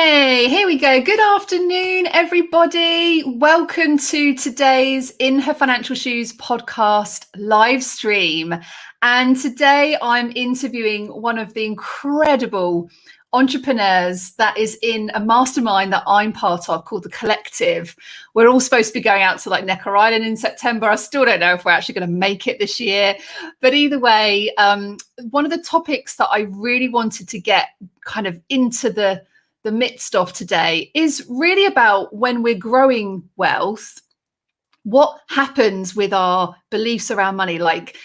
Hey, here we go. Good afternoon, everybody. Welcome to today's In Her Financial Shoes podcast live stream. And today I'm interviewing one of the incredible entrepreneurs that is in a mastermind that I'm part of called The Collective. We're all supposed to be going out to like Necker Island in September. I still don't know if we're actually going to make it this year. But either way, one of the topics that I really wanted to get kind of into the midst of today is really about when we're growing wealth, what happens with our beliefs around money, like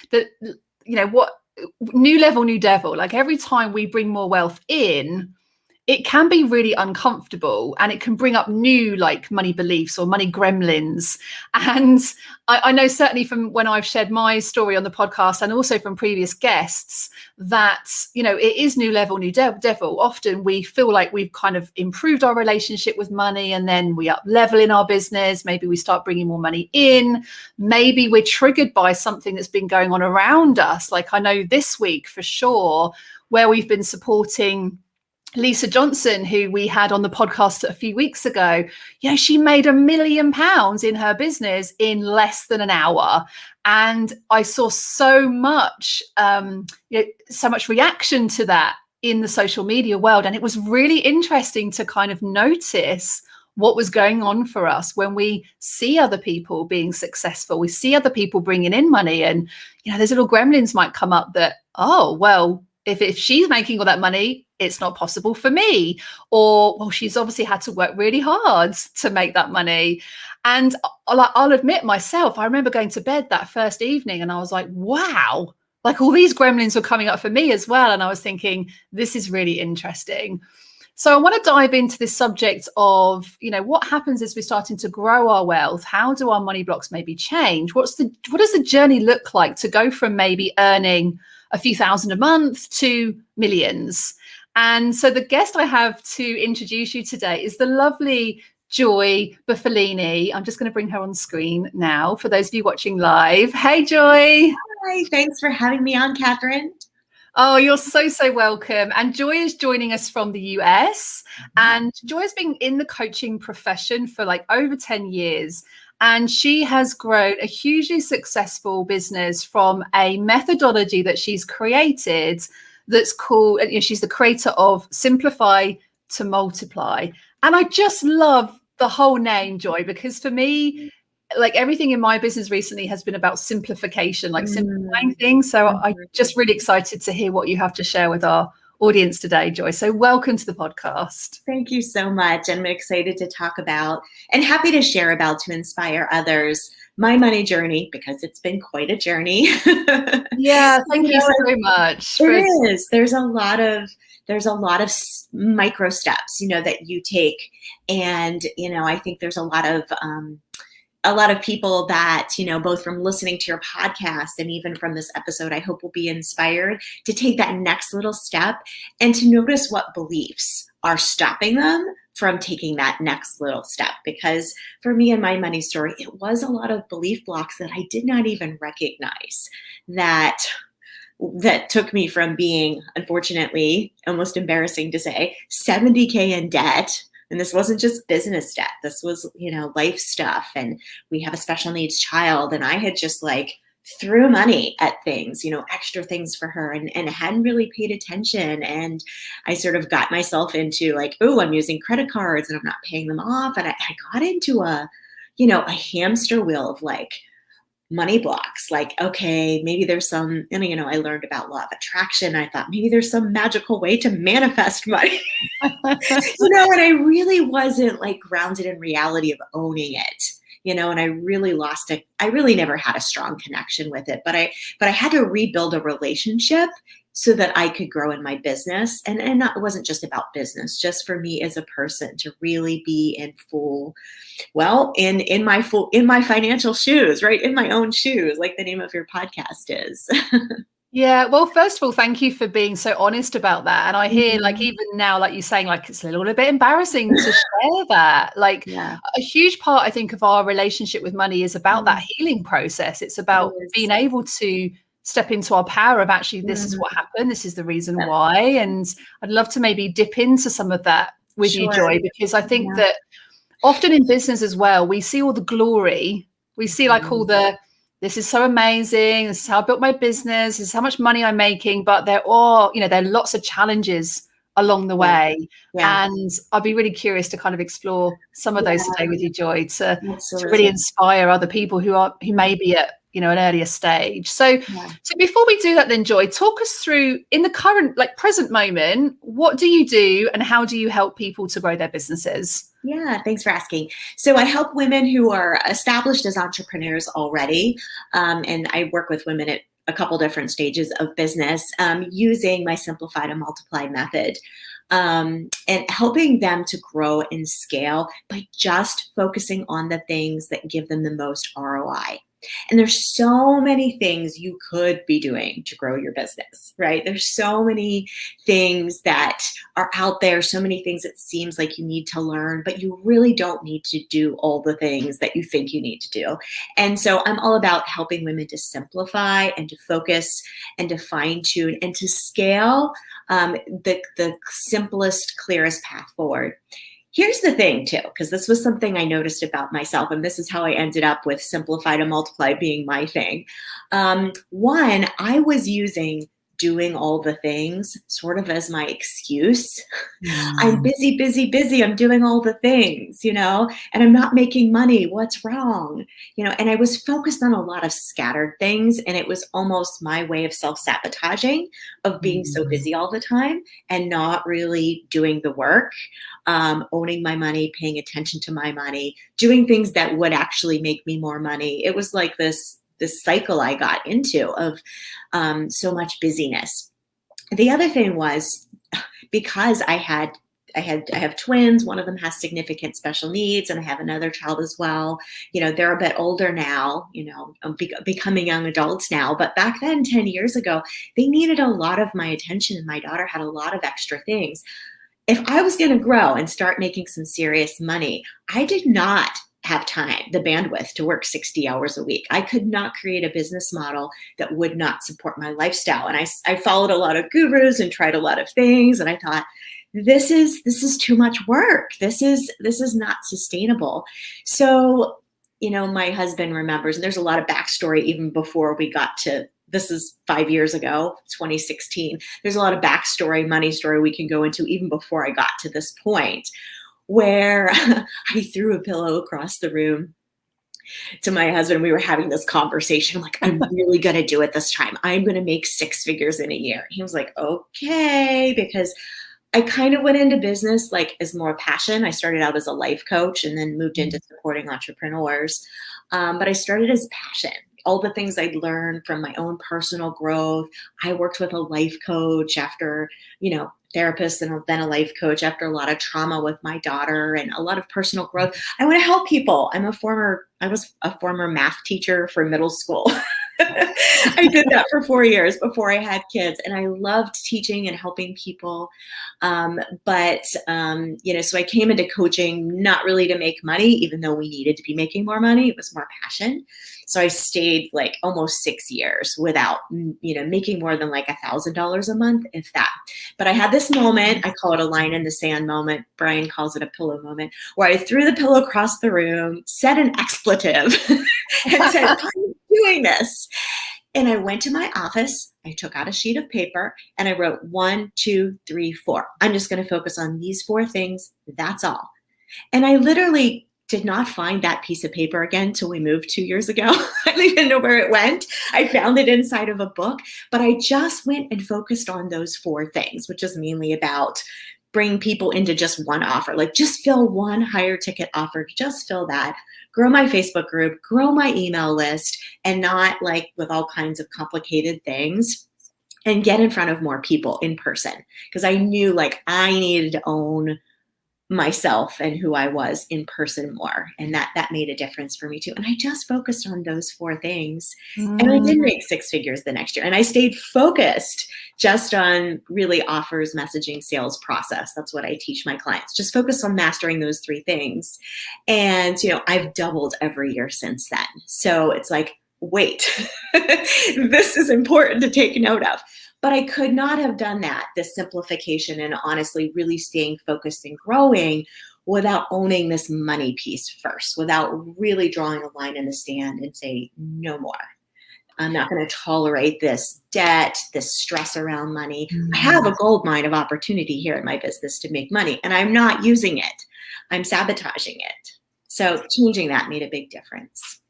what new level, new devil, like every time we bring more wealth in, it can be really uncomfortable and it can bring up new like money beliefs or money gremlins. And I know certainly from when I've shared my story on the podcast and also from previous guests that, it is new level, new devil. Often we feel like we've kind of improved our relationship with money and then we up level in our business. Maybe we start bringing more money in. Maybe we're triggered by something that's been going on around us. Like I know this week for sure, where we've been supporting Lisa Johnson, who we had on the podcast a few weeks ago, she made £1 million in her business in less than an hour. And I saw so much reaction to that in the social media world. And it was really interesting to kind of notice what was going on for us when we see other people being successful. We see other people bringing in money and, those little gremlins might come up that, oh, well, if she's making all that money, it's not possible for me. Or, well, she's obviously had to work really hard to make that money. And I'll admit myself, I remember going to bed that first evening and I was like, wow, like all these gremlins were coming up for me as well. And I was thinking, this is really interesting. So I want to dive into this subject of, what happens as we're starting to grow our wealth? How do our money blocks maybe change? What does the journey look like to go from maybe earning a few thousand a month to millions? And so the guest I have to introduce you today is the lovely Joy Bufalini. I'm just going to bring her on screen now for those of you watching live. Hey, Joy. Hi, thanks for having me on, Catherine. Oh, you're so welcome. And Joy is joining us from the US. And Joy has been in the coaching profession for like over 10 years. And she has grown a hugely successful business from a methodology that she's created that's called, she's the creator of Simplify to Multiply. And I just love the whole name, Joy, because for me, like everything in my business recently has been about simplification, like simplifying things. So I'm just really excited to hear what you have to share with our audience today, Joy. So welcome to the podcast. Thank you so much. I'm excited to talk about and happy to share about to inspire others my money journey, because it's been quite a journey. Yeah, thank you so much. It is. There's a lot of micro steps, that you take. And, I think there's a lot of people that, both from listening to your podcast and even from this episode, I hope will be inspired to take that next little step and to notice what beliefs are stopping them from taking that next little step. Because for me and my money story, it was a lot of belief blocks that I did not even recognize that took me from being, unfortunately, almost embarrassing to say, $70K in debt. And this wasn't just business debt. This was, life stuff. And we have a special needs child. And I had just threw money at things, extra things for her and hadn't really paid attention. And I sort of got myself into I'm using credit cards and I'm not paying them off. And I got into a hamster wheel of money blocks. Okay, maybe there's some, and I learned about law of attraction. I thought maybe there's some magical way to manifest money, and I really wasn't grounded in reality of owning it, and I really lost it. I really never had a strong connection with it, but I had to rebuild a relationship so that I could grow in my business. And it wasn't just about business, just for me as a person to really be in full, in my financial shoes, right? In my own shoes, like the name of your podcast is. Yeah. Well, first of all, thank you for being so honest about that. And I hear even now, you're saying, it's a little bit embarrassing to share that. A huge part, I think, of our relationship with money is about that healing process. It's about being able to step into our power of actually, this is what happened. This is the reason why. And I'd love to maybe dip into some of that with you, Sure. Joy, because I think Yeah. that often in business as well, we see all the glory. We see like all the, this is so amazing. This is how I built my business. This is how much money I'm making. But there are, there are lots of challenges along the Yeah. way. Yeah. And I'd be really curious to kind of explore some of those today with you, Joy, to really Absolutely. inspire other people who may be at, an earlier stage. So Yeah. before we do that then, Joy, talk us through, in the current, like present moment, what do you do and how do you help people to grow their businesses? Yeah, thanks for asking. So I help women who are established as entrepreneurs already, and I work with women at a couple different stages of business using my simplified and multiplied method, and helping them to grow and scale by just focusing on the things that give them the most ROI. And there's so many things you could be doing to grow your business, right? There's so many things that are out there, so many things it seems like you need to learn, but you really don't need to do all the things that you think you need to do. And so I'm all about helping women to simplify and to focus and to fine tune and to scale the simplest, clearest path forward. Here's the thing too, because this was something I noticed about myself, and this is how I ended up with simplified and multiply being my thing. One, I was using doing all the things sort of as my excuse. I'm busy, busy, busy. I'm doing all the things, and I'm not making money. What's wrong? And I was focused on a lot of scattered things, and it was almost my way of self-sabotaging of being so busy all the time and not really doing the work, owning my money, paying attention to my money, doing things that would actually make me more money. It was like this cycle I got into of so much busyness. The other thing was, because I have twins. One of them has significant special needs, and I have another child as well. They're a bit older now, becoming young adults now. But back then, 10 years ago, they needed a lot of my attention, and my daughter had a lot of extra things. If I was going to grow and start making some serious money, I did not have time, the bandwidth to work 60 hours a week. I could not create a business model that would not support my lifestyle. And I followed a lot of gurus and tried a lot of things. And I thought, this is too much work. This is not sustainable. So, my husband remembers, and there's a lot of backstory even before we got to, this is 5 years ago, 2016. There's a lot of backstory, money story we can go into even before I got to this point, where I threw a pillow across the room to my husband. We were having this conversation. I'm like, I'm really going to do it this time. I'm going to make 6 figures in a year. He was like, okay, because I kind of went into business like as more passion. I started out as a life coach and then moved into supporting entrepreneurs. But I started as passion. All the things I'd learned from my own personal growth. I worked with a life coach after, therapist and then a life coach after a lot of trauma with my daughter and a lot of personal growth. I want to help people. I was a former math teacher for middle school. I did that for 4 years before I had kids, and I loved teaching and helping people. So I came into coaching not really to make money, even though we needed to be making more money. It was more passion. So I stayed like almost 6 years without, making more than like $1,000 a month, if that. But I had this moment, I call it a line in the sand moment. Brian calls it a pillow moment, where I threw the pillow across the room, said an expletive, and said, I'm doing this. And I went to my office, I took out a sheet of paper, and I wrote 1, 2, 3, 4. I'm just going to focus on these 4 things. That's all. And I literally did not find that piece of paper again till we moved 2 years ago. I don't even know where it went. I found it inside of a book, but I just went and focused on those 4 things, which is mainly about bring people into just one offer, like just fill one higher ticket offer, just fill that, grow my Facebook group, grow my email list, and not like with all kinds of complicated things, and get in front of more people in person. Because I knew like I needed to own myself and who I was in person more. And that made a difference for me too. And I just focused on those 4 things. And I did make 6 figures the next year. And I stayed focused just on really offers, messaging, sales process. That's what I teach my clients. Just focus on mastering those 3 things. And, I've doubled every year since then. So it's like, wait, this is important to take note of. But I could not have done that, this simplification and honestly really staying focused and growing without owning this money piece first, without really drawing a line in the sand and say, no more. I'm not going to tolerate this debt, this stress around money. I have a gold mine of opportunity here in my business to make money, and I'm not using it. I'm sabotaging it. So changing that made a big difference.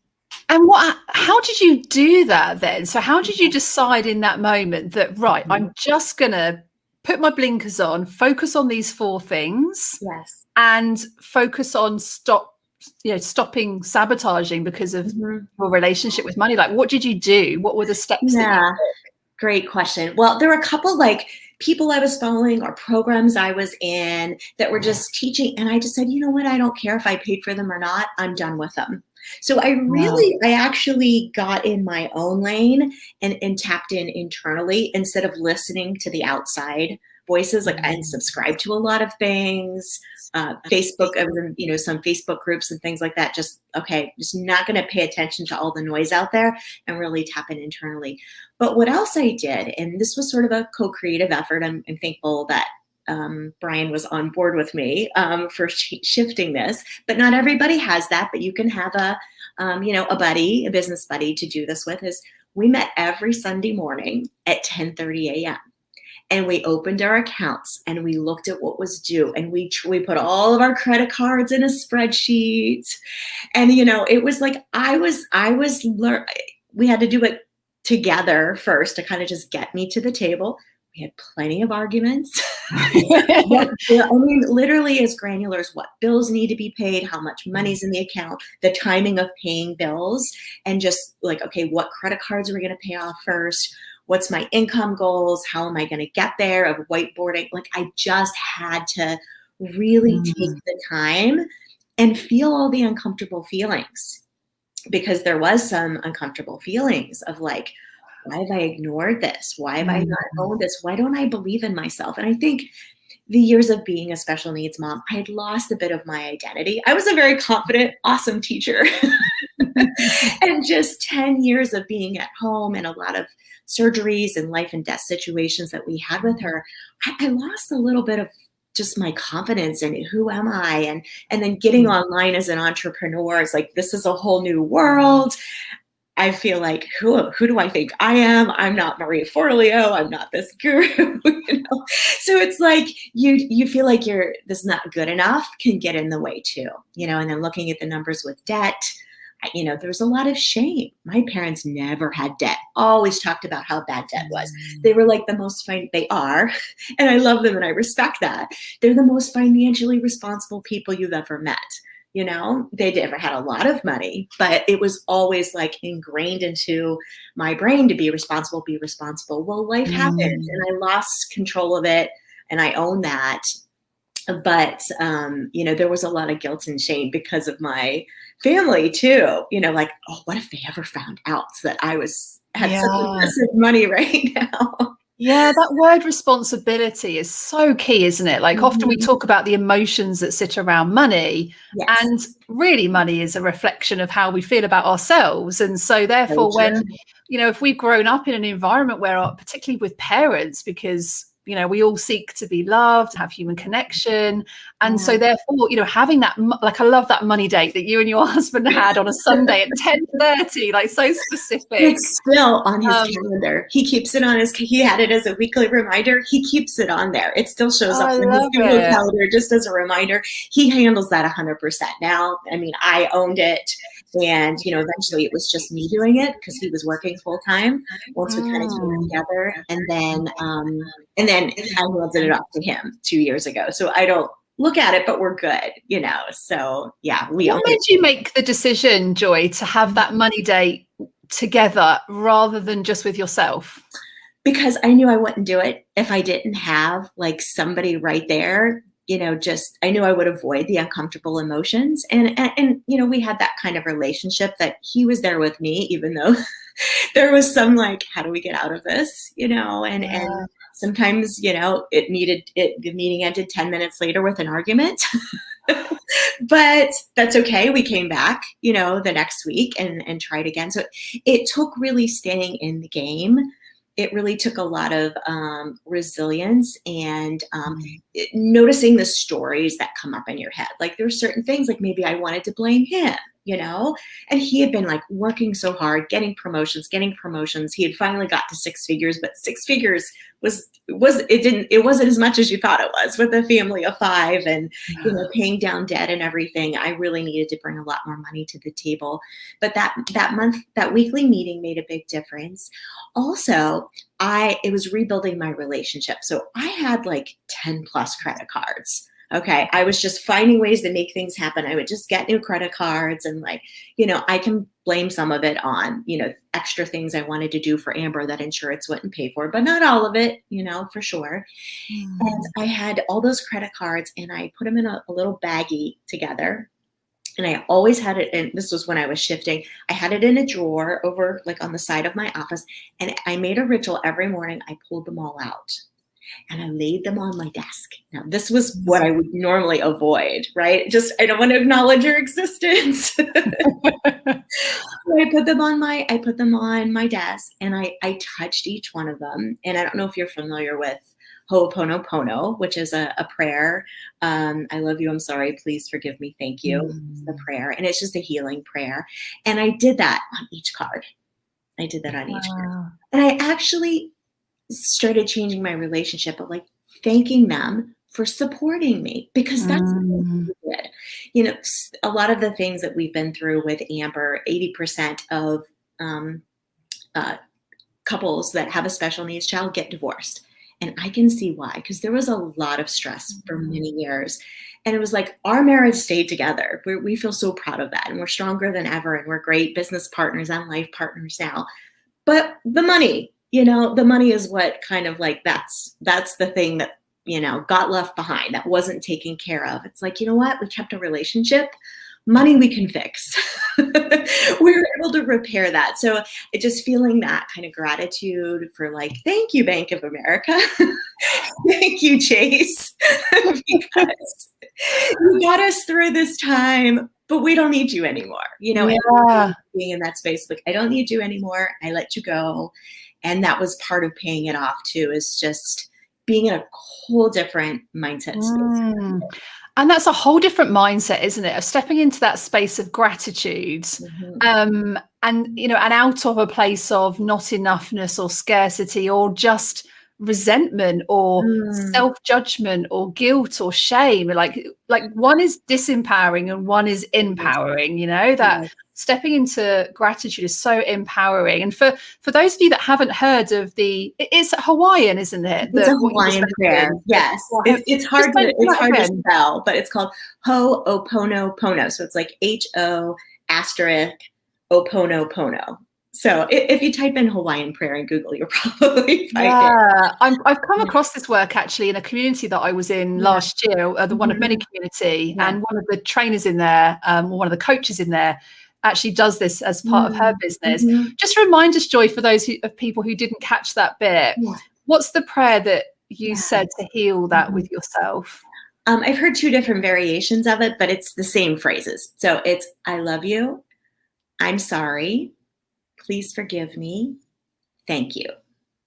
And how did you do that then? So how did you decide in that moment that, right, I'm just going to put my blinkers on, focus on these 4 things, Yes, and focus on stopping sabotaging because of your relationship with money? Like, what did you do? What were the steps that you took? Great question. Well, there were a couple like people I was following or programs I was in that were just teaching. And I just said, you know what? I don't care if I paid for them or not. I'm done with them. So I actually got in my own lane and tapped in internally instead of listening to the outside voices. Like I unsubscribed to a lot of things, Facebook, some Facebook groups and things like that. Just not going to pay attention to all the noise out there and really tap in internally. But what else I did, and this was sort of a co-creative effort. I'm thankful that Brian was on board with me for shifting this, but not everybody has that. But you can have a buddy, a business buddy to do this with. Is we met every Sunday morning at 10:30 a.m. and we opened our accounts and we looked at what was due and we put all of our credit cards in a spreadsheet. And it was like we had to do it together first to kind of just get me to the table. We had plenty of arguments. Literally as granular as what bills need to be paid, how much money's in the account, the timing of paying bills, and just like, okay, what credit cards are we going to pay off first? What's my income goals? How am I going to get there? Of whiteboarding. Like I just had to really take the time and feel all the uncomfortable feelings, because there was some uncomfortable feelings of like, why have I ignored this? Why have I not owned this? Why don't I believe in myself? And I think the years of being a special needs mom, I had lost a bit of my identity. I was a very confident, awesome teacher. And just 10 years of being at home and a lot of surgeries and life and death situations that we had with her, I lost a little bit of just my confidence in who am I? And then getting online as an entrepreneur, it's like, this is a whole new world. I feel like, who do I think I am? I'm not Maria Forleo. I'm not this guru. So it's like you feel like this not good enough can get in the way too, and then looking at the numbers with debt, there's a lot of shame. My parents never had debt, always talked about how bad debt was. They were like they are, and I love them and I respect that. They're the most financially responsible people you've ever met. They never had a lot of money, but it was always like ingrained into my brain to be responsible. Well, life happened and I lost control of it and I own that. But, there was a lot of guilt and shame because of my family too, like, oh, what if they ever found out that I had such aggressive money right now? Yeah, that word responsibility is so key, isn't it? Like often we talk about the emotions that sit around money, and really money is a reflection of how we feel about ourselves. And so therefore, when, if we've grown up in an environment where, particularly with parents, because we all seek to be loved, have human connection. And so therefore, having that, like, I love that money date that you and your husband had on a Sunday at 10:30, like so specific. It's still on his calendar. He keeps it on he had it as a weekly reminder. He keeps it on there. It still shows up on his Google calendar just as a reminder. He handles that 100% now. I mean, I owned it. And, eventually it was just me doing it because he was working full time once we kind of came together. And then I handed it off to him 2 years ago. So I don't look at it, but we're good, So yeah, What made you make the decision, Joy, to have that money date together rather than just with yourself? Because I knew I wouldn't do it if I didn't have like somebody right there. I knew I would avoid the uncomfortable emotions. And we had that kind of relationship that he was there with me, even though there was some like, how do we get out of this? And sometimes, the meeting ended 10 minutes later with an argument, but that's okay. We came back, the next week and tried again. So it took really staying in the game. it really took a lot of resilience and noticing the stories that come up in your head. Like there's certain things, like maybe I wanted to blame him, and he had been like working so hard, getting promotions. He had finally got to 6 figures, but 6 figures it wasn't as much as you thought it was with a family of 5 and, paying down debt and everything. I really needed to bring a lot more money to the table. But that weekly meeting made a big difference. Also, it was rebuilding my relationship. So I had like 10 plus credit cards. Okay. I was just finding ways to make things happen. I would just get new credit cards and I can blame some of it on, extra things I wanted to do for Amber that insurance wouldn't pay for, but not all of it, for sure. And I had all those credit cards and I put them in a little baggie together. And I always had it in, this was when I was shifting, I had it in a drawer over like on the side of my office. And I made a ritual every morning. I pulled them all out. And I laid them on my desk. Now, this was what I would normally avoid, right? Just, I don't want to acknowledge your existence. I put them on my desk and I touched each one of them. And I don't know if you're familiar with Ho'oponopono, which is a prayer. I love you. I'm sorry. Please forgive me. Thank you. It's the prayer. And it's just a healing prayer. And I did that on each card. Each card. And I actually started changing my relationship of like thanking them for supporting me, because that's what we did. A lot of the things that we've been through with Amber, 80% of couples that have a special needs child get divorced. And I can see why, because there was a lot of stress for many years. And it was like our marriage stayed together. We feel so proud of that. And we're stronger than ever. And we're great business partners and life partners now. But the money, the money is what kind of like, that's the thing that, got left behind, that wasn't taken care of. It's like, you know what? We kept a relationship. Money we can fix. We were able to repair that. So just feeling that kind of gratitude for like, thank you, Bank of America. Thank you, Chase. Because you got us through this time, but we don't need you anymore. And being in that space, like, I don't need you anymore. I let you go. And that was part of paying it off too, is just being in a whole different mindset space. And that's a whole different mindset, isn't it? Of stepping into that space of gratitude, and out of a place of not enoughness or scarcity or just resentment or self-judgment or guilt or shame. Like one is disempowering and one is empowering, that stepping into gratitude is so empowering. And for those of you that haven't heard of it's Hawaiian, isn't it? It's a Hawaiian prayer. Yes. It's hard to spell, but it's called Ho'oponopono. So it's like Ho**Oponopono. So if you type in Hawaiian prayer in Google, you'll probably find it. I've come across this work actually in a community that I was in last year, the One of Many community, and one of the trainers in there, or one of the coaches in there, actually does this as part of her business. Just remind us, Joy, for those of people who didn't catch that bit, what's the prayer that you said to heal that with yourself? I've heard 2 different variations of it, but it's the same phrases. So it's, I love you. I'm sorry. Please forgive me. Thank you.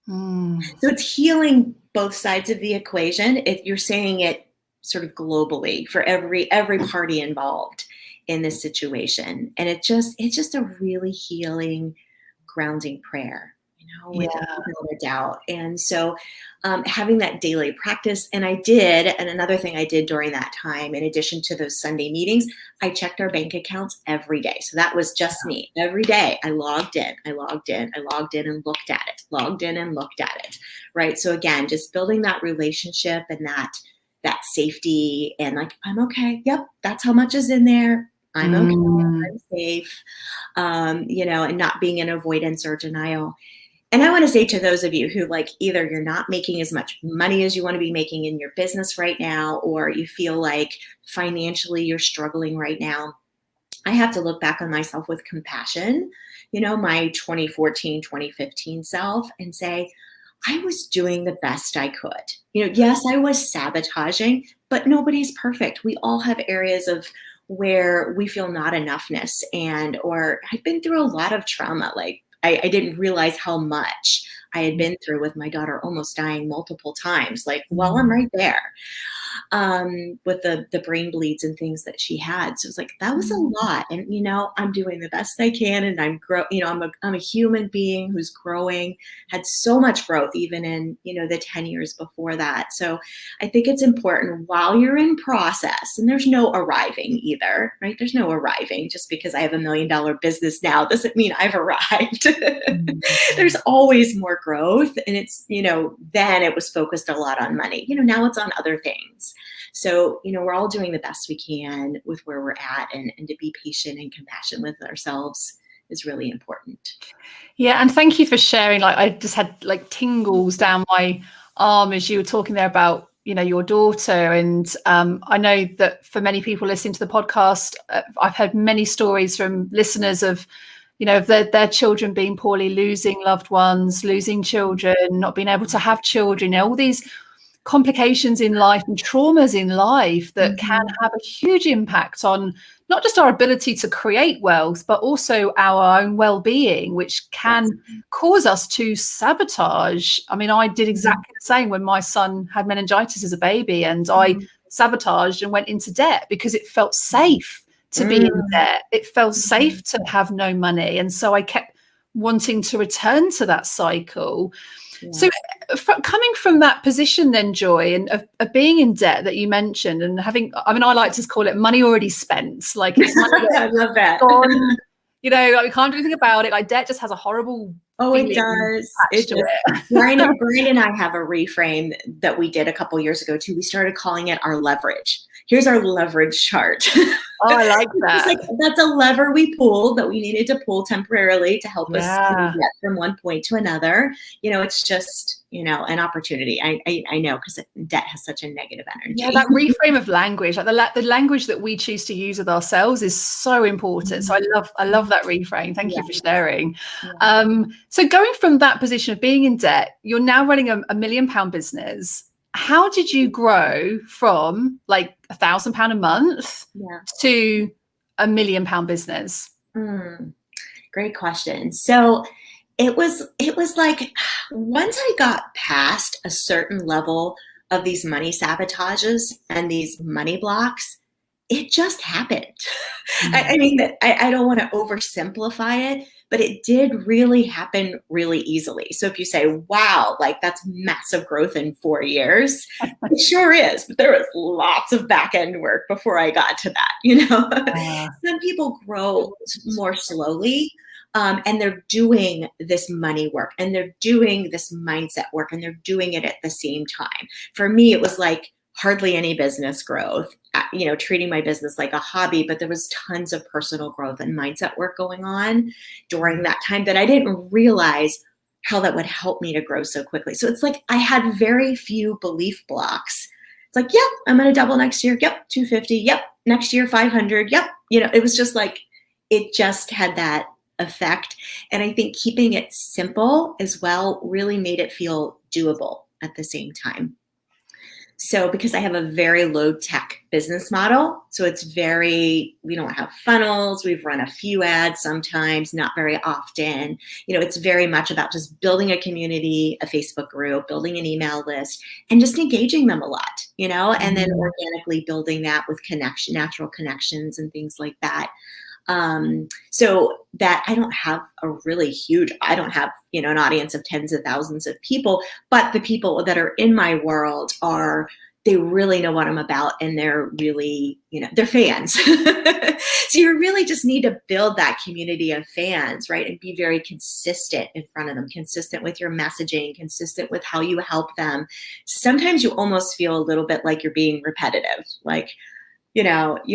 So it's healing both sides of the equation. You're saying it sort of globally for every party involved in this situation. And it's just a really healing, grounding prayer, without a doubt. And so having that daily practice, and another thing I did during that time, in addition to those Sunday meetings, I checked our bank accounts every day. So that was just me. Every day I logged in and looked at it, right? So again, just building that relationship and that safety, and like, I'm okay. Yep. That's how much is in there. I'm okay. I'm safe. And not being in avoidance or denial. And I want to say to those of you who like, either you're not making as much money as you want to be making in your business right now, or you feel like financially you're struggling right now, I have to look back on myself with compassion, my 2014, 2015 self, and say, I was doing the best I could. Yes, I was sabotaging, but nobody's perfect. We all have areas of where we feel not enoughness, or I've been through a lot of trauma. Like I didn't realize how much I had been through with my daughter almost dying multiple times. Like, well, I'm right there with the brain bleeds and things that she had. So it was like, that was a lot. And, I'm doing the best I can. And I'm a human being who's growing, had so much growth, even in, the 10 years before that. So I think it's important while you're in process, and there's no arriving either, right? There's no arriving. Just because I have $1 million business now doesn't mean I've arrived. There's always more growth. And it's, then it was focused a lot on money. Now it's on other things. So, we're all doing the best we can with where we're at, and to be patient and compassionate with ourselves is really important. Yeah. And thank you for sharing. Like, I just had like tingles down my arm as you were talking there about, your daughter. And I know that for many people listening to the podcast, I've heard many stories from listeners of, of their children being poorly, losing loved ones, losing children, not being able to have children, all these complications in life and traumas in life that can have a huge impact on not just our ability to create wealth, but also our own well-being, which can cause us to sabotage. I mean, I did exactly the same when my son had meningitis as a baby, and I sabotaged and went into debt because it felt safe to be in debt. It felt safe to have no money. And so I kept wanting to return to that cycle. So coming from that position then, Joy, and of being in debt that you mentioned, and having, I like to call it money already spent, like it's money I love that. gone, like we can't do anything about it. Like debt just has a horrible it does. Brian and I have a reframe that we did a couple years ago too. We started calling it our leverage. Here's our leverage chart. Oh, I like that. It's like, that's a lever we pulled that we needed to pull temporarily to help us get from one point to another. It's just, an opportunity. I know, because debt has such a negative energy. Yeah, that reframe of language, like the language that we choose to use with ourselves is so important. So I love that reframe. Thank you for sharing. So going from that position of being in debt, you're now running a £1 million business. How did you grow from like £1,000 a month to a £1 million business? Great question. So it was like, once I got past a certain level of these money sabotages and these money blocks, it just happened. I mean, I don't want to oversimplify it, but it did really happen really easily. So if you say, wow, like that's massive growth in 4 years, it sure is. But there was lots of back end work before I got to that. Some people grow more slowly. And they're doing this money work, and they're doing this mindset work, and they're doing it at the same time. For me, it was like hardly any business growth, treating my business like a hobby, but there was tons of personal growth and mindset work going on during that time that I didn't realize how that would help me to grow so quickly. So it's like I had very few belief blocks. It's like, yep, I'm going to double next year. Yep, 250. Yep, next year 500. Yep. It was just like, it just had that effect. And I think keeping it simple as well really made it feel doable at the same time. So because I have a very low tech business model, so we don't have funnels. We've run a few ads sometimes, not very often. It's very much about just building a community, a Facebook group, building an email list, and just engaging them a lot, and then organically building that with natural connections and things like that. So that I don't have an audience of tens of thousands of people, but the people that are in my world they really know what I'm about, and they're really, they're fans. So you really just need to build that community of fans, right? And be very consistent in front of them, consistent with your messaging, consistent with how you help them. Sometimes you almost feel a little bit like you're being repetitive, like, you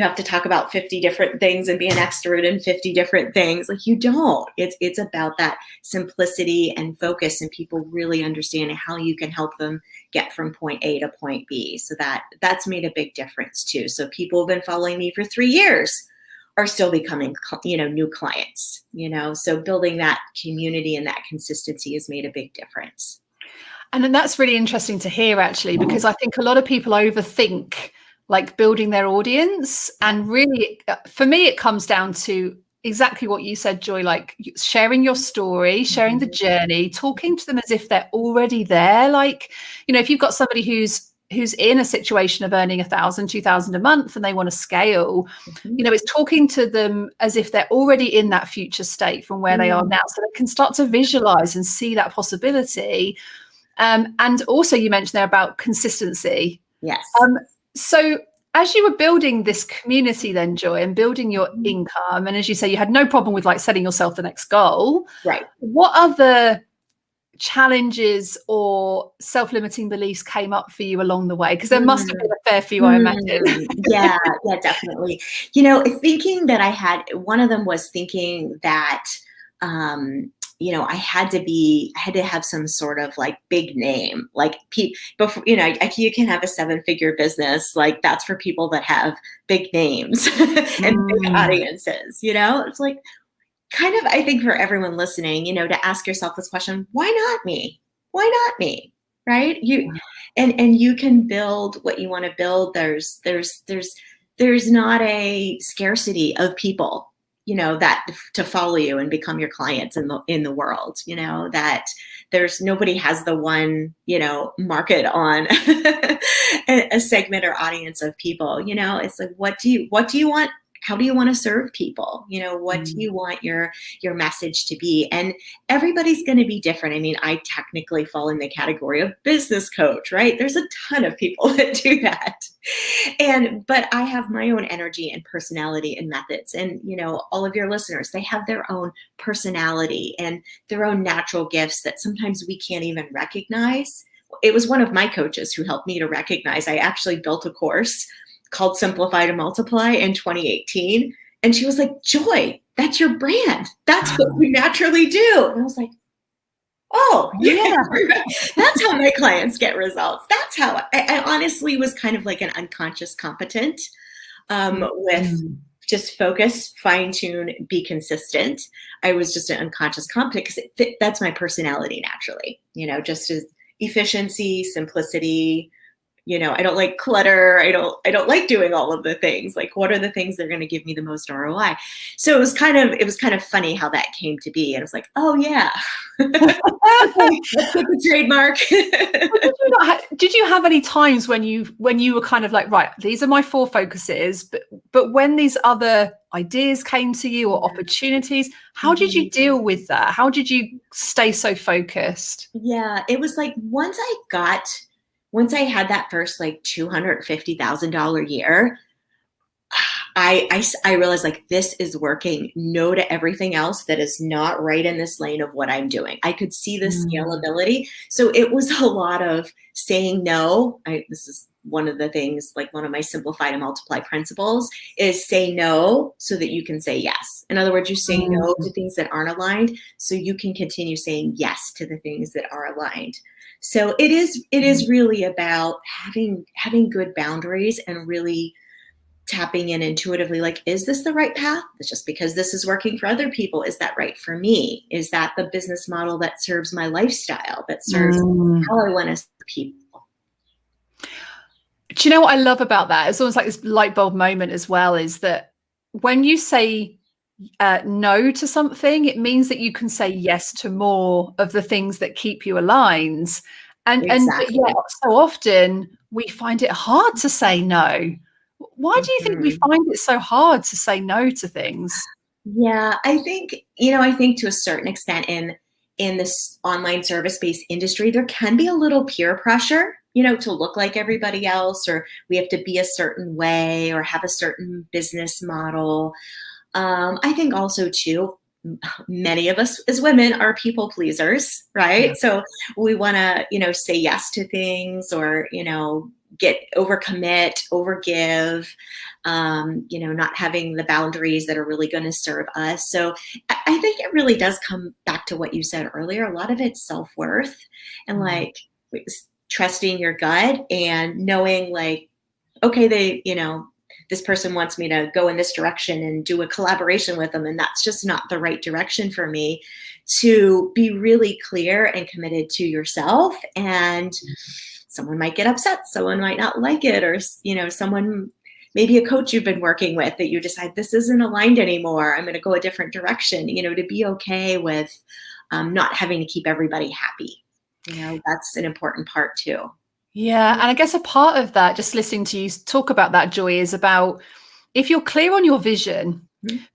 have to talk about 50 different things and be an expert in 50 different things. Like, you don't. It's about that simplicity and focus, and people really understanding how you can help them get from point A to point B. So that's made a big difference too. So people have been following me for 3 years are still becoming, new clients, so building that community and that consistency has made a big difference. And then that's really interesting to hear, actually, because I think a lot of people overthink like building their audience. And really, for me, it comes down to exactly what you said, Joy, like sharing your story, sharing the journey, talking to them as if they're already there. Like, if you've got somebody who's in a situation of earning 1,000, 2,000 a month and they want to scale, it's talking to them as if they're already in that future state from where they are now, so they can start to visualize and see that possibility. And also you mentioned there about consistency. Yes. So as you were building this community then, Joy, and building your income, and as you say, you had no problem with like setting yourself the next goal. Right. What other challenges or self-limiting beliefs came up for you along the way? Because there must have been a fair few, I imagine. Yeah, definitely. Thinking that one of them was thinking that, I had to have some sort of like big name, like before, you can have a 7-figure business. Like that's for people that have big names and big audiences, it's like, kind of, I think for everyone listening, to ask yourself this question, why not me? Why not me? Right? And you can build what you want to build. There's not a scarcity of people, that to follow you and become your clients in the world, that there's nobody has the one, market on a segment or audience of people, it's like, what do you want? How do you want to serve people? What do you want your message to be? And everybody's going to be different. I mean, I technically fall in the category of business coach, right? There's a ton of people that do that. But I have my own energy and personality and methods. And, all of your listeners, they have their own personality and their own natural gifts that sometimes we can't even recognize. It was one of my coaches who helped me to recognize. I actually built a course called Simplify to Multiply in 2018. And she was like, Joy, that's your brand. That's what you naturally do. And I was like, oh, yeah, that's how my clients get results. That's how I honestly was kind of like an unconscious competent with just focus, fine tune, be consistent. I was just an unconscious competent because that's my personality naturally, just as efficiency, simplicity. I don't like clutter. I don't like doing all of the things. Like, what are the things that are going to give me the most ROI? So it was kind of funny how that came to be. And I was like, oh yeah, let's get the trademark. Did you have any times when you were kind of like, right, these are my 4 focuses, but when these other ideas came to you or opportunities, how did you deal with that? How did you stay so focused? Yeah, it was like once I had that first like $250,000 year, I realized like this is working. No to everything else that is not right in this lane of what I'm doing. I could see the scalability. So it was a lot of saying no. This is one of the things, like one of my Simplify to Multiply principles is say no so that you can say yes. In other words, you say no to things that aren't aligned so you can continue saying yes to the things that are aligned. So it is really about having good boundaries and really tapping in intuitively, like, is this the right path? It's just because this is working for other people. Is that right for me? Is that the business model that serves my lifestyle, that serves how I want to serve people? Do you know what I love about that? It's almost like this light bulb moment as well, is that when you say no to something, it means that you can say yes to more of the things that keep you aligned. And yet so often we find it hard to say no. Why do you think we find it so hard to say no to things? Yeah, I think to a certain extent in this online service-based industry, there can be a little peer pressure, to look like everybody else, or we have to be a certain way or have a certain business model. I think also too, many of us as women are people pleasers, right? So we want to, say yes to things or, get overcommit, overgive, not having the boundaries that are really going to serve us. So I think it really does come back to what you said earlier. A lot of it's self-worth and like trusting your gut and knowing like, okay, this person wants me to go in this direction and do a collaboration with them. And that's just not the right direction for me. To be really clear and committed to yourself. And someone might get upset. Someone might not like it. Or, someone maybe a coach you've been working with that you decide this isn't aligned anymore. I'm going to go a different direction, to be okay with not having to keep everybody happy. That's an important part too. Yeah. And I guess a part of that, just listening to you talk about that, Joy, is about if you're clear on your vision.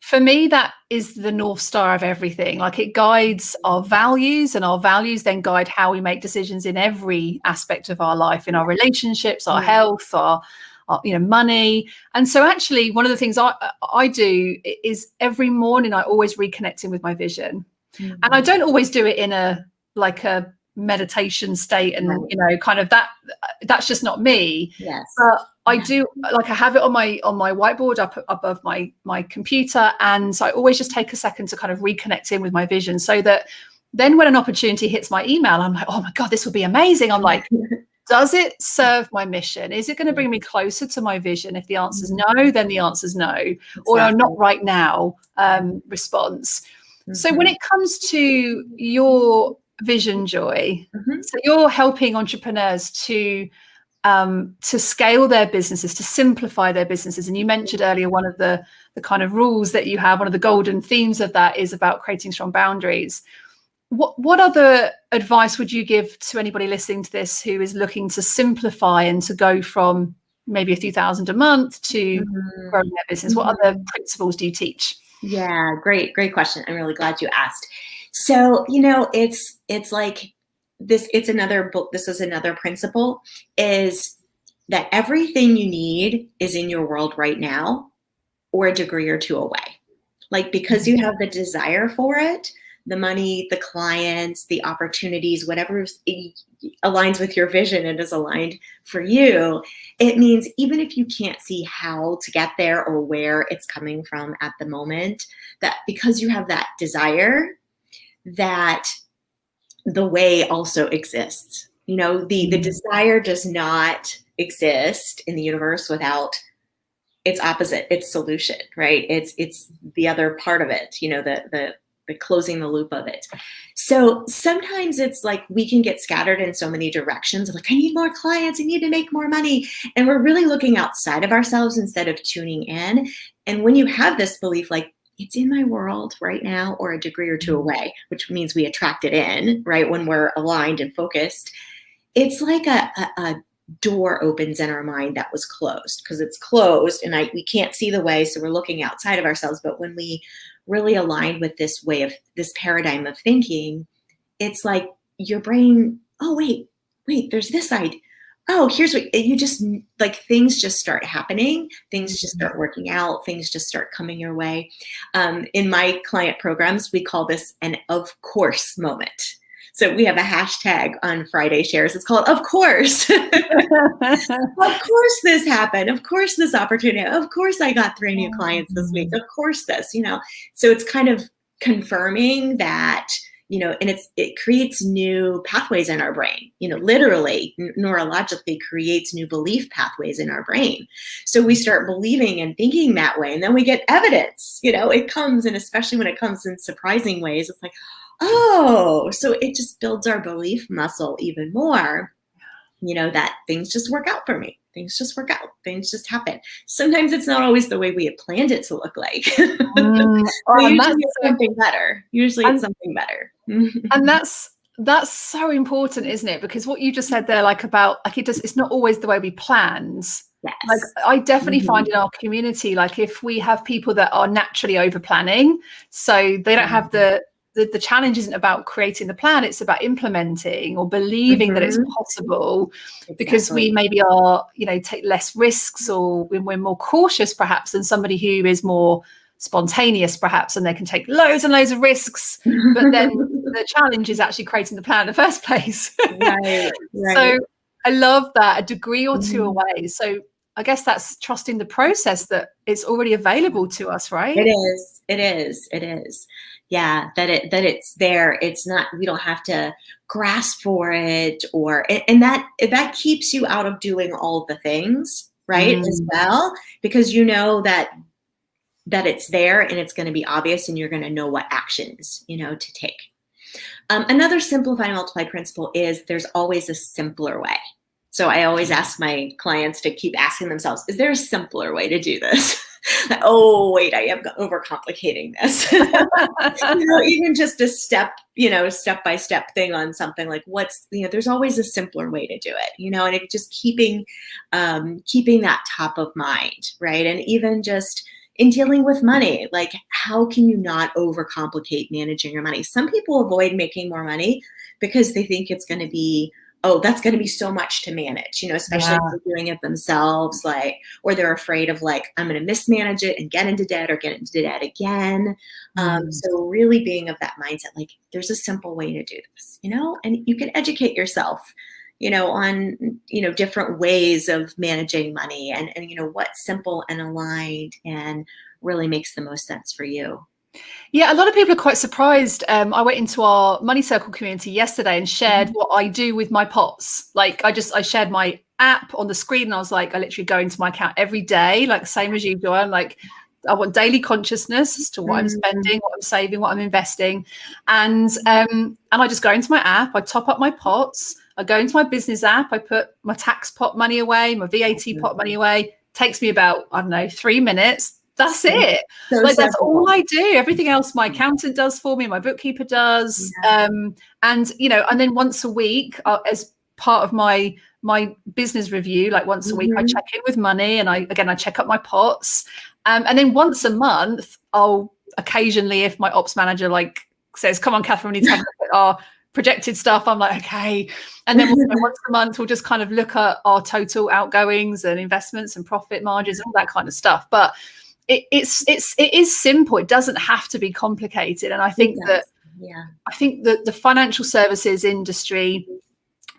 For me, that is the North Star of everything. Like, it guides our values, and our values then guide how we make decisions in every aspect of our life, in our relationships, our health, our money. And so actually one of the things I do is every morning I always reconnect in with my vision. And I don't always do it in a meditation state and kind of that's just not me. Yes. But I do, I have it on my whiteboard up above my computer, and so I always just take a second to kind of reconnect in with my vision, so that then when an opportunity hits my email, I'm like, oh my God, this will be amazing. I'm like, does it serve my mission? Is it going to bring me closer to my vision? If the answer is no, then the answer is no, or not right now response. So when it comes to your vision, Joy, so you're helping entrepreneurs to scale their businesses, to simplify their businesses. And you mentioned earlier one of the kind of rules that you have, one of the golden themes of that is about creating strong boundaries. What other advice would you give to anybody listening to this who is looking to simplify and to go from maybe a few thousand a month to growing their business? What other principles do you teach? Yeah, great question. I'm really glad you asked. So, it's like this, it's another book. This is another principle, is that everything you need is in your world right now, or a degree or two away. Like, because you have the desire for it, the money, the clients, the opportunities, whatever aligns with your vision and is aligned for you, it means even if you can't see how to get there or where it's coming from at the moment, that because you have that desire, that the way also exists. The desire does not exist in the universe without its opposite, its solution, right? It's the other part of it, the closing the loop of it. So sometimes it's like we can get scattered in so many directions, like, I need more clients, I need to make more money. And we're really looking outside of ourselves instead of tuning in. And when you have this belief, like, it's in my world right now, or a degree or two away, which means we attract it in, right? When we're aligned and focused, it's like a door opens in our mind that was closed, because it's closed and we can't see the way. So we're looking outside of ourselves. But when we really align with this paradigm of thinking, it's like your brain, oh, wait, there's this idea. Oh, here's what you just, like, things just start happening. Things just start working out. Things just start coming your way. In my client programs, we call this an of course moment. So we have a hashtag on Friday shares. It's called, of course. Of course this happened. Of course this opportunity. Of course I got 3 new clients this week. Of course this, So it's kind of confirming that, and it creates new pathways in our brain, literally, neurologically creates new belief pathways in our brain. So we start believing and thinking that way. And then we get evidence, it comes, and especially when it comes in surprising ways, it's like, oh, so it just builds our belief muscle even more, that things just work out for me. Things just work out. Things just happen. Sometimes it's not always the way we had planned it to look like. Usually it's something better. It's something better. And that's so important, isn't it? Because what you just said there, it's not always the way we planned. Yes. Like, I definitely find in our community, like, if we have people that are naturally over planning, so they don't have the challenge isn't about creating the plan, it's about implementing or believing that it's possible, because we maybe are, take less risks, or we're more cautious perhaps than somebody who is more spontaneous perhaps, and they can take loads and loads of risks, but then the challenge is actually creating the plan in the first place. Right. So I love that, a degree or two away. So I guess that's trusting the process, that it's already available to us, right? It is. Yeah, that it's there. It's not, we don't have to grasp for it, and that keeps you out of doing all the things, right? As well, because that it's there and it's going to be obvious, and you're going to know what actions, to take. Another simplify multiply principle is there's always a simpler way. So I always ask my clients to keep asking themselves, is there a simpler way to do this? Oh, wait, I am overcomplicating this. Even just a step-by-step thing on something like there's always a simpler way to do it, and just keeping that top of mind, right? And even just in dealing with money, like how can you not overcomplicate managing your money? Some people avoid making more money because they think it's going to be, oh, that's going to be so much to manage, especially if they're doing it themselves, or they're afraid of I'm going to mismanage it and get into debt or get into debt again. So really being of that mindset, there's a simple way to do this, and you can educate yourself, on, different ways of managing money and what's simple and aligned and really makes the most sense for you. Yeah, a lot of people are quite surprised. I went into our Money Circle community yesterday and shared what I do with my pots. I shared my app on the screen and I was I literally go into my account every day, same as you do. I'm I want daily consciousness as to what I'm spending, what I'm saving, what I'm investing. And I just go into my app, I top up my pots, I go into my business app, I put my tax pot money away, my VAT pot money away. Takes me about, 3 minutes. That's it. That's all I do. Everything else my accountant does for me, my bookkeeper does. And then once a week, as part of my business review, once a week, I check in with money and I check up my pots. And then once a month, I'll occasionally, if my ops manager says, come on, Catherine, we need to have a look at our projected stuff, I'm okay. And then once a month, we'll just kind of look at our total outgoings and investments and profit margins and all that kind of stuff. But it is simple. It doesn't have to be complicated. And I think that the financial services industry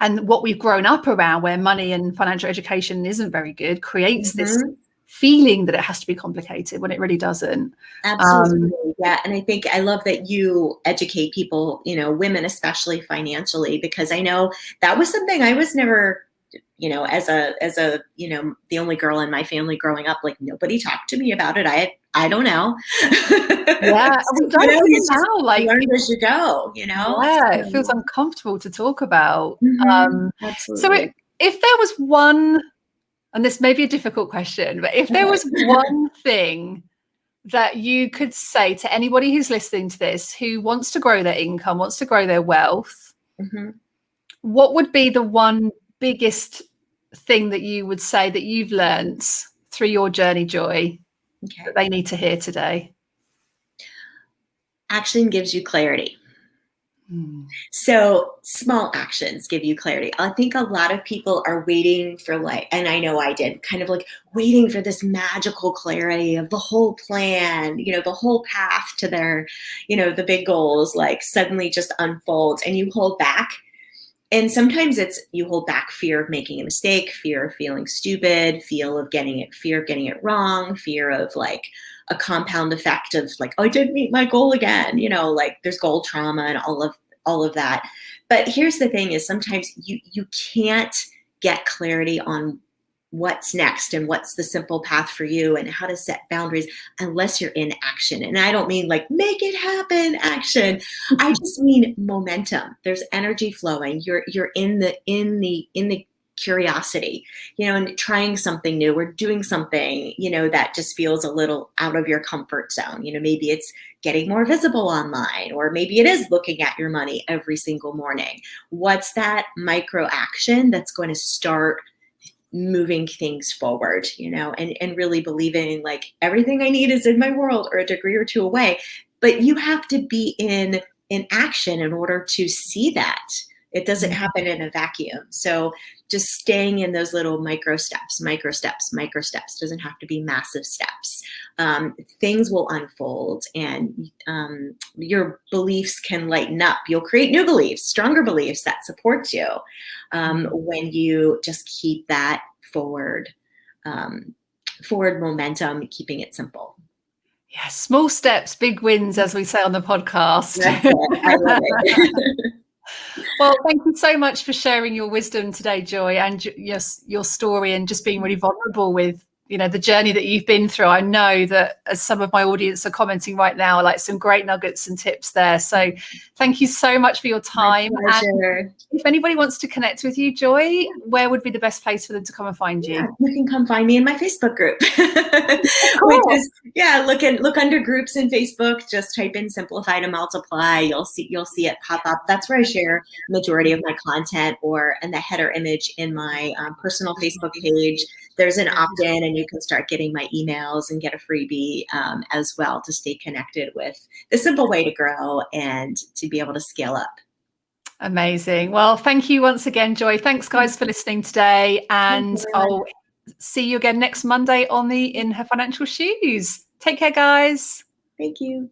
and what we've grown up around, where money and financial education isn't very good, creates this feeling that it has to be complicated when it really doesn't. Absolutely. Yeah. And I think I love that you educate people, women, especially financially, because I know that was something I was never, as a, the only girl in my family growing up, nobody talked to me about it. I don't know. Yeah. We don't now, you learn as you go, Yeah. It feels uncomfortable to talk about. Absolutely. So if there was one, and this may be a difficult question, but if there was one thing that you could say to anybody who's listening to this, who wants to grow their income, wants to grow their wealth, what would be the one biggest thing that you would say that you've learned through your journey, Joy, that they need to hear today? Action gives you clarity. So small actions give you clarity. I think a lot of people are waiting for and I know I did, kind of waiting for this magical clarity of the whole plan, the whole path to their, the big goals, suddenly just unfolds and you hold back. And sometimes you hold back fear of making a mistake, fear of feeling stupid, fear of getting it wrong, fear of a compound effect of oh, I didn't meet my goal again, there's goal trauma and all of that. But here's the thing is sometimes you can't get clarity on what's next and what's the simple path for you and how to set boundaries unless you're in action. And I don't mean make it happen action. I just mean momentum. There's energy flowing. You're in the curiosity, and trying something new or doing something, that just feels a little out of your comfort zone. Maybe it's getting more visible online, or maybe it is looking at your money every single morning. What's that micro action that's going to start moving things forward, and really believing everything I need is in my world or a degree or two away. But you have to be in action in order to see that. It doesn't happen in a vacuum. So just staying in those little micro steps, doesn't have to be massive steps. Things will unfold and your beliefs can lighten up. You'll create new beliefs, stronger beliefs that support you when you just keep that forward momentum, keeping it simple. Yeah, small steps, big wins, as we say on the podcast. That's it. I love it. Well, thank you so much for sharing your wisdom today, Joy, and your story, and just being really vulnerable with the journey that you've been through. I know that as some of my audience are commenting right now, like some great nuggets and tips there. So thank you so much for your time. My pleasure. And if anybody wants to connect with you, Joy, where would be the best place for them to come and find you? Yeah, you can come find me in my Facebook group. Which is, look under groups in Facebook, just type in Simplify to Multiply. You'll see it pop up. That's where I share majority of my content, or in the header image in my personal Facebook page. There's an opt-in, and you can start getting my emails and get a freebie as well to stay connected with the simple way to grow and to be able to scale up. Amazing. Well, thank you once again, Joy. Thanks, guys, for listening today. And I'll see you again next Monday on the In Her Financial Shoes. Take care, guys. Thank you.